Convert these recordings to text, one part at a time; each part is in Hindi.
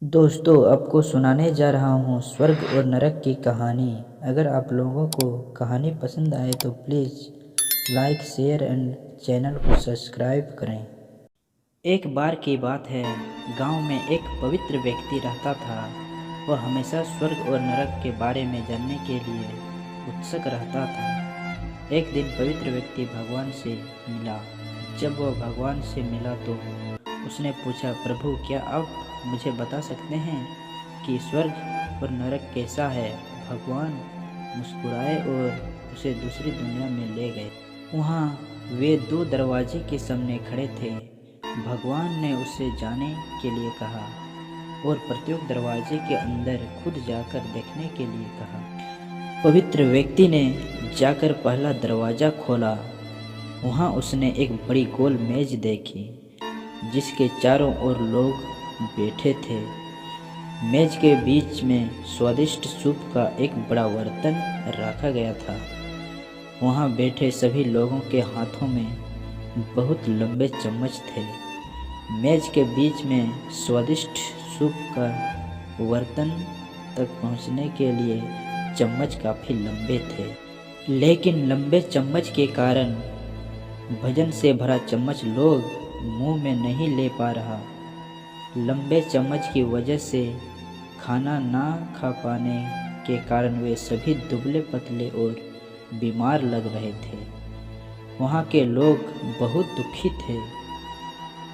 दोस्तों, आपको सुनाने जा रहा हूँ स्वर्ग और नरक की कहानी। अगर आप लोगों को कहानी पसंद आए तो please like, share and channel को सब्सक्राइब करें। एक बार की बात है, गांव में एक पवित्र व्यक्ति रहता था। वह हमेशा स्वर्ग और नरक के बारे में जानने के लिए उत्सुक रहता था। एक दिन पवित्र व्यक्ति भगवान से मिला। जब वह भगवान से मिला तो उसने पूछा, प्रभु, क्या आप मुझे बता सकते हैं कि स्वर्ग और नरक कैसा है? भगवान मुस्कुराए और उसे दूसरी दुनिया में ले गए। वहाँ वे दो दरवाजे के सामने खड़े थे। भगवान ने उसे जाने के लिए कहा और प्रत्येक दरवाजे के अंदर खुद जाकर देखने के लिए कहा। पवित्र व्यक्ति ने जाकर पहला दरवाज़ा खोला। वहाँ उसने एक बड़ी गोल मेज देखी जिसके चारों ओर लोग बैठे थे। मेज के बीच में स्वादिष्ट सूप का एक बड़ा बर्तन रखा गया था। वहाँ बैठे सभी लोगों के हाथों में बहुत लंबे चम्मच थे। मेज के बीच में स्वादिष्ट सूप का बर्तन तक पहुँचने के लिए चम्मच काफ़ी लंबे थे, लेकिन लंबे चम्मच के कारण भोजन से भरा चम्मच लोग मुंह में नहीं ले पा रहा। लंबे चम्मच की वजह से खाना ना खा पाने के कारण वे सभी दुबले पतले और बीमार लग रहे थे। वहाँ के लोग बहुत दुखी थे।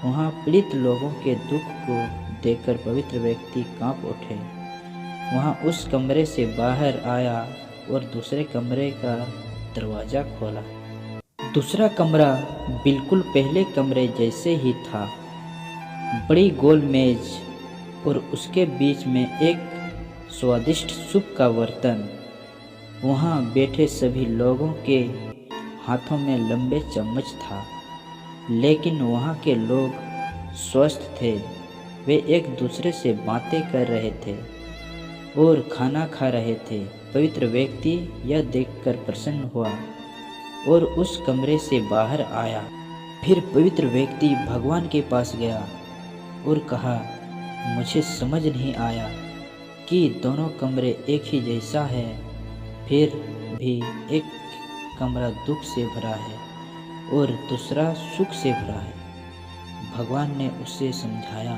वहाँ पीड़ित लोगों के दुख को देखकर पवित्र व्यक्ति कांप उठे। वहाँ उस कमरे से बाहर आया और दूसरे कमरे का दरवाज़ा खोला। दूसरा कमरा बिल्कुल पहले कमरे जैसे ही था। बड़ी गोल मेज और उसके बीच में एक स्वादिष्ट सूप का बर्तन। वहाँ बैठे सभी लोगों के हाथों में लंबे चम्मच था, लेकिन वहाँ के लोग स्वस्थ थे। वे एक दूसरे से बातें कर रहे थे और खाना खा रहे थे। पवित्र व्यक्ति यह देखकर प्रसन्न हुआ और उस कमरे से बाहर आया। फिर पवित्र व्यक्ति भगवान के पास गया और कहा, मुझे समझ नहीं आया कि दोनों कमरे एक ही जैसा है, फिर भी एक कमरा दुख से भरा है और दूसरा सुख से भरा है। भगवान ने उसे समझाया।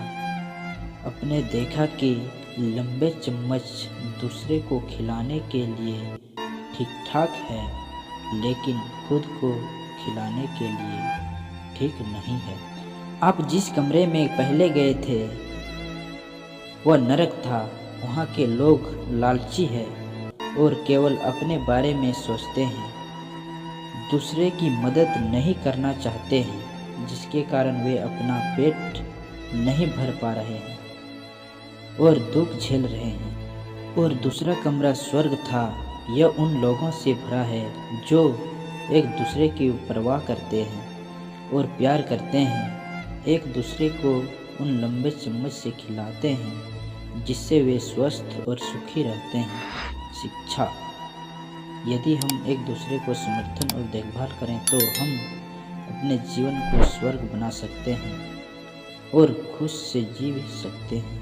आपने देखा कि लंबे चम्मच दूसरे को खिलाने के लिए ठीक ठाक है, लेकिन खुद को खिलाने के लिए ठीक नहीं है। आप जिस कमरे में पहले गए थे वह नरक था। वहाँ के लोग लालची हैं और केवल अपने बारे में सोचते हैं, दूसरे की मदद नहीं करना चाहते हैं, जिसके कारण वे अपना पेट नहीं भर पा रहे हैं और दुख झेल रहे हैं। और दूसरा कमरा स्वर्ग था। यह उन लोगों से भरा है जो एक दूसरे की परवाह करते हैं और प्यार करते हैं, एक दूसरे को उन लंबे चम्मच से खिलाते हैं जिससे वे स्वस्थ और सुखी रहते हैं। शिक्षा: यदि हम एक दूसरे को समर्थन और देखभाल करें तो हम अपने जीवन को स्वर्ग बना सकते हैं और खुश से जी सकते हैं।